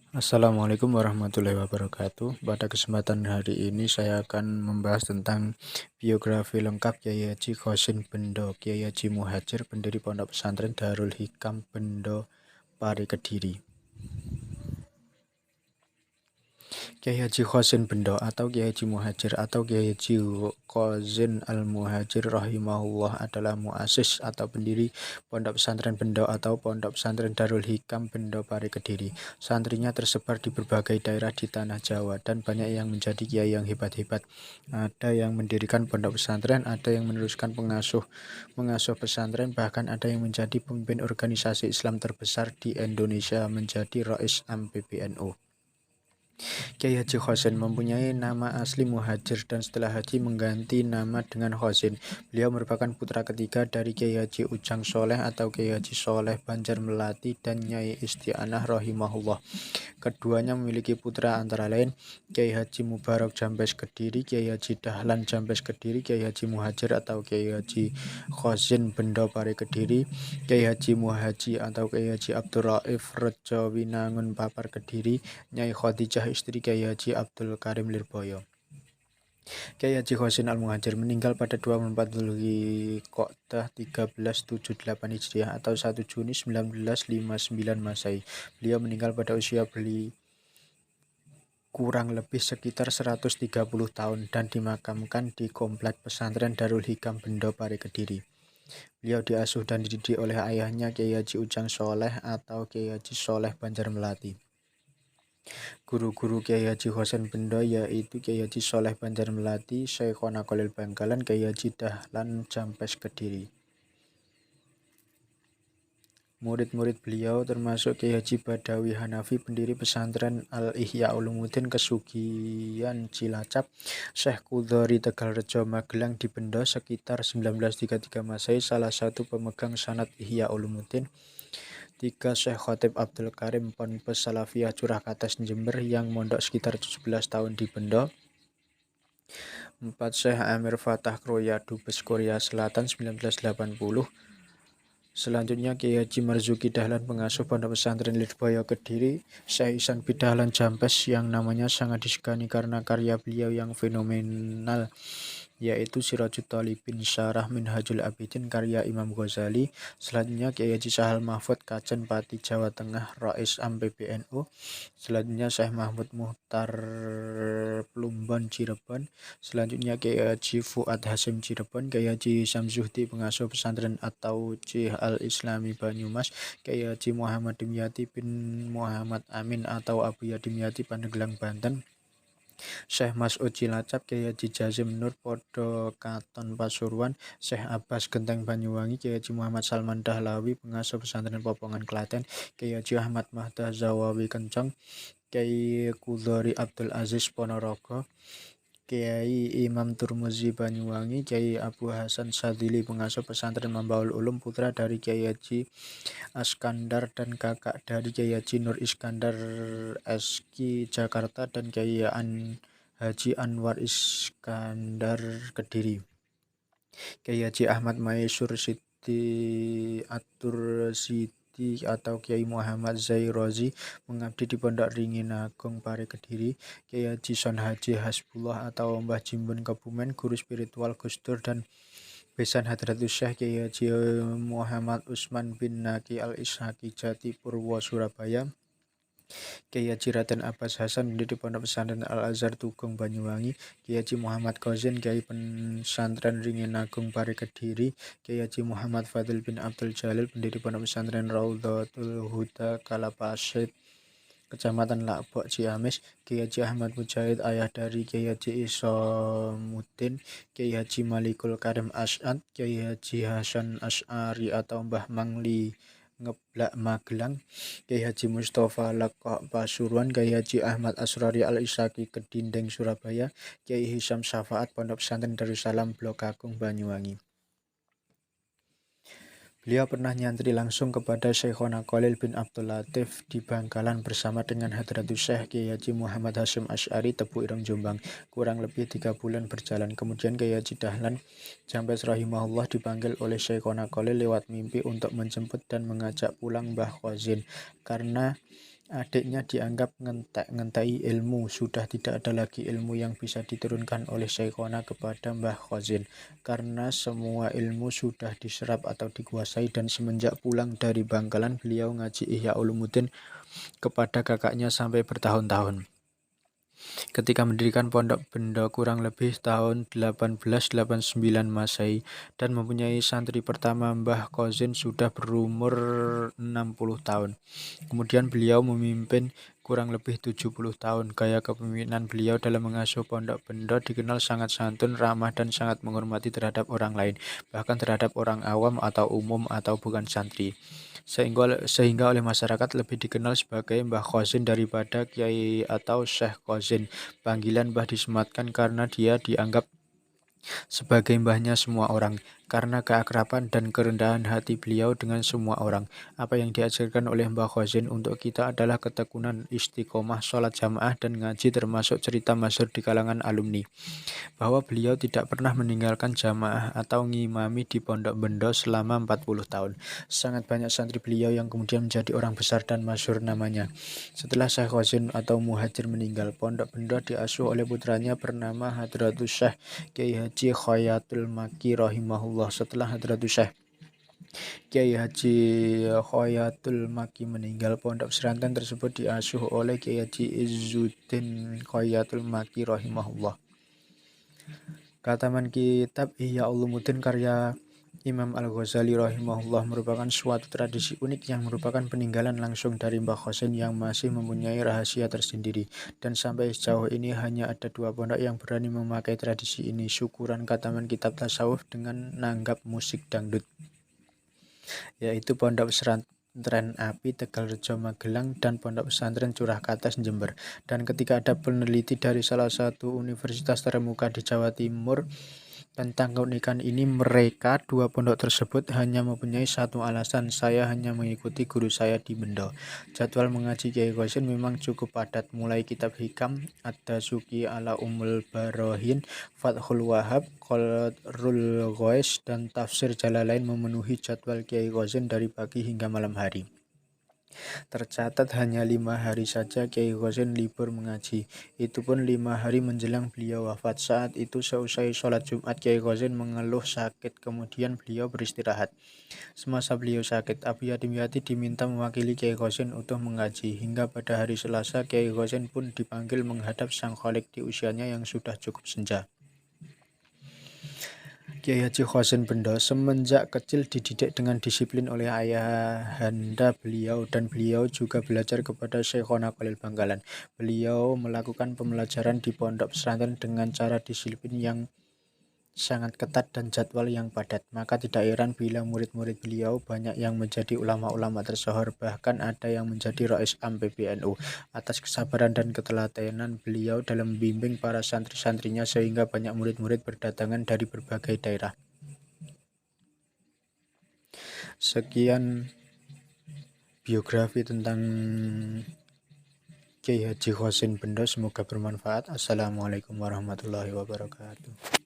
Assalamualaikum warahmatullahi wabarakatuh. Pada kesempatan hari ini saya akan membahas tentang biografi lengkap Kiai Haji Khosin Bendo, Kiai Haji Muhajir, pendiri Pondok Pesantren Darul Hikam Bendo, Pare Kediri. Kiai Haji Khosin Bendo atau Kiai Haji Muhajir atau Kiai Haji Khosin Al-Muhajir rahimahullah adalah muasis atau pendiri Pondok Pesantren Bendo atau Pondok Pesantren Darul Hikam Bendo Pare Kediri. Santrinya tersebar di berbagai daerah di tanah Jawa dan banyak yang menjadi kiai yang hebat-hebat. Ada yang mendirikan pondok pesantren, ada yang meneruskan mengasuh pesantren, bahkan ada yang menjadi pemimpin organisasi Islam terbesar di Indonesia, menjadi Rais Am PBNU. Kiai Haji Khosin mempunyai nama asli Muhajir dan setelah haji mengganti nama dengan Khosin. Beliau merupakan putra ketiga dari Kiai Haji Ujang Soleh atau Kiai Haji Soleh Banjar Melati dan Nyai Istianah rahimahullah. Keduanya memiliki putra antara lain Kiai Haji Mubarak Jambes Kediri, Kiai Haji Dahlan Jambes Kediri, Kiai Haji Muhajir atau Kiai Haji Khosin Bendo Pare Kediri, Kiai Haji Muhaji atau Kiai Haji Abdul Raif Rejo Winangun Papar Kediri, Nyai Khadijah istri Kiai Haji Abdul Karim Lirboyo. Kiai Haji Khosin Al-Muhajir meninggal pada 24 Dzulqa'dah 1378 Hijriah atau 1 Juni 1959 Masehi. Beliau meninggal pada usia kurang lebih sekitar 130 tahun dan dimakamkan di Komplek Pesantren Darul Hikam Bendo Pare Kediri. Beliau diasuh dan dididik oleh ayahnya Kiai Haji Ujang Soleh atau Kiai Haji Soleh Banjar Melati. Guru-guru Kiai Haji Khosin Bendo yaitu Kiai Haji Soleh Banjar Melati, Syekhona Khalil Bangkalan, Kiai Haji Dahlan Jambes Kediri. Murid-murid beliau termasuk Kiai Haji Badawi Hanafi, pendiri pesantren Al-Ihya Ulumuddin Kesugihan Cilacap, Syekh Qudhori Tegalrejo Magelang di Bendo sekitar 1933 Masehi, salah satu pemegang sanad Ihya Ulumuddin. 3. Syekh Khotib Abdul Karim Ponpes Salafiyah Curah Kates Jember yang mondok sekitar 17 tahun di Bendo. 4. Syekh Amir Fatah Kroya Dubes Korea Selatan 1980. Selanjutnya Kiai Haji Marzuki Dahlan pengasuh Pondok Pesantren Lirboyo Kediri, Syekh Ihsan Bidahlan Jambes yang namanya sangat disegani karena karya beliau yang fenomenal yaitu Sirajut Thalibin Syarah Minhajul Abidin karya Imam Ghazali. Selanjutnya Kiai Haji Sahal Mahfud Kajen Pati Jawa Tengah Rais Am PBNU. Selanjutnya Syekh Mahmud Muhtar Plumbon Cirebon. Selanjutnya Kiai Haji Fuad Hasim Cirebon, Kiai Haji Samzuhdi pengasuh pesantren At-Tauqih Al-Islami Banyumas, Kiai Haji Muhammad Dimyati bin Muhammad Amin atau Abu Dimyati Pandeglang Banten, Syekh Mas'ud Cilacap, Kiai Haji Jazim Nur Podo Katon Pasuruan, Syekh Abbas Genteng Banyuwangi, Kiai Haji Muhammad Salman Dahlawi pengasuh pesantren Popongan Klaten, Kiai Haji Ahmad Mahdah Zawawi Kencong, Kiai Qudhori Abdul Aziz Ponorogo, Kiai Imam Turmuzi Banyuwangi, Kiai Abu Hasan Sadili pengasuh pesantren Mambaul Ulum, putra dari Kiai Haji Askandar dan kakak dari Kiai Haji Nur Iskandar SQ Jakarta dan Kiai Haji Anwar Iskandar Kediri. Kiai Haji Ahmad Maisur Siti Atur Siti atau Kiai Muhammad Zairozi mengabdi di Pondok Ringin Agung Pare Kediri, Kiai Haji Son Haji Hasbullah atau Mbah Jimbun Kebumen, guru spiritual Gus Dur dan Besan Hadratus Syekh Kiai Haji Muhammad Usman bin Naki Al-Ishaqi Jati Purwo Surabaya, Kiai Haji Raden Abbas Hasan pendiri Pondok Pesantren Al-Azhar Tugong Banyuwangi, Kiai Haji Muhammad Qasim Kiai Pesantren Ringin Agung Pare Kediri, Kiai Haji Muhammad Fadil bin Abdul Jalil pendiri Pondok Pesantren Raudhatul Huda Kalapasit Kecamatan Lakbok Ciamis, Kiai Haji Ahmad Mujahid ayah dari Kiai Haji Isomuddin, Kiai Haji Malikul Karim Asy'ad, Kiai Haji Hasan Asy'ari atau Mbah Mangli Ngeblak Magelang, Kiai Haji Mustafa Lekok Pasuruan, Kiai Haji Ahmad Asrari Al-Ishaqi Kedindeng Surabaya, Kiai Hisam Syafaat Pondok Pesantren Darussalam Blok Agung Banyuwangi. Beliau pernah nyantri langsung kepada Syekhona Khalil bin Abdul Latif di Bangkalan bersama dengan Hadratus Syekh Kiai Haji Muhammad Hasyim Asy'ari Tebu Ireng Jombang. Kurang lebih 3 bulan berjalan. Kemudian Kiai Haji Dahlan Jambes rahimahullah dipanggil oleh Syekhona Khalil lewat mimpi untuk menjemput dan mengajak pulang Mbah Khosin karena Adiknya dianggap ngentai ilmu, sudah tidak ada lagi ilmu yang bisa diturunkan oleh Syekhona kepada Mbah Khozin, karena semua ilmu sudah diserap atau dikuasai, dan semenjak pulang dari Bangkalan beliau ngaji Ihya Ulumuddin kepada kakaknya sampai bertahun-tahun. Ketika mendirikan Pondok Bendo kurang lebih tahun 1889 Masehi dan mempunyai santri pertama, Mbah Khozin sudah berumur 60 tahun. Kemudian beliau memimpin kurang lebih 70 tahun. Gaya kepemimpinan beliau dalam mengasuh Pondok Bendo dikenal sangat santun, ramah, dan sangat menghormati terhadap orang lain, bahkan terhadap orang awam atau umum atau bukan santri. Sehingga oleh masyarakat lebih dikenal sebagai Mbah Khozin daripada Kiai atau Syekh Khozin. Panggilan Mbah disematkan karena dia dianggap sebagai mbahnya semua orang, karena keakraban dan kerendahan hati beliau dengan semua orang. Apa yang diajarkan oleh Mbah Khozin untuk kita adalah ketekunan, istiqomah, sholat jamaah, dan ngaji, termasuk cerita masyhur di kalangan alumni bahwa beliau tidak pernah meninggalkan jamaah atau ngimami di Pondok Bendo selama 40 tahun. Sangat banyak santri beliau yang kemudian menjadi orang besar dan masyhur namanya. Setelah Syekh Khozin atau Muhajir meninggal, Pondok Bendo diasuh oleh putranya bernama Hadratus Syekh Kiai Haji Khoyatul Maki rahimahullah. Setelah Hadratus Syekh Kiai Haji Khoyatul Maki meninggal, pondok pesantren tersebut diasuh oleh Kiai Haji Izzuddin Khoyatul Maki rahimahullah. Kataman kitab Ihya Ulumuddin karya Imam Al-Ghazali rahimahullah merupakan suatu tradisi unik yang merupakan peninggalan langsung dari Mbah Khozin yang masih mempunyai rahasia tersendiri, dan sampai sejauh ini hanya ada 2 pondok yang berani memakai tradisi ini. Syukuran kataman kitab tasawuf dengan nanggap musik dangdut, yaitu Pondok Pesantren Api Tegalrejo Magelang dan Pondok Pesantren Curah Kates Jember. Dan ketika ada peneliti dari salah satu universitas terkemuka di Jawa Timur tentang keunikan ini, mereka 2 pondok tersebut hanya mempunyai satu alasan: saya hanya mengikuti guru saya di Bendo. Jadwal mengaji Kiai Khozin memang cukup padat, mulai kitab Hikam, Ad-Dasuki ala Ummul Barohin, Fathul Wahab, Qadrul Ghois, dan Tafsir Jalalain memenuhi jadwal Kiai Khozin dari pagi hingga malam hari. Tercatat hanya 5 hari saja Kiai Khozin libur mengaji, itu pun 5 hari menjelang beliau wafat. Saat itu seusai sholat Jumat, Kiai Khozin mengeluh sakit, kemudian beliau beristirahat. Semasa beliau sakit, Abu Yatim Yati diminta mewakili Kiai Khozin untuk mengaji. Hingga pada hari Selasa, Kiai Khozin pun dipanggil menghadap Sang Kholik di usianya yang sudah cukup senja. Kiai Haji Khozin Bendo semenjak kecil dididik dengan disiplin oleh ayahanda beliau, dan beliau juga belajar kepada Syekhona Khalil Bangkalan. Beliau melakukan pembelajaran di pondok pesantren dengan cara disiplin yang sangat ketat dan jadwal yang padat. Maka tidak heran bila murid-murid beliau banyak yang menjadi ulama-ulama tersohor, bahkan ada yang menjadi Rais Am PBNU. Atas kesabaran dan ketelatenan beliau dalam membimbing para santri-santrinya, sehingga banyak murid-murid berdatangan dari berbagai daerah. Sekian biografi tentang Kiai Haji Khozin Bendo, semoga bermanfaat. Assalamualaikum warahmatullahi wabarakatuh.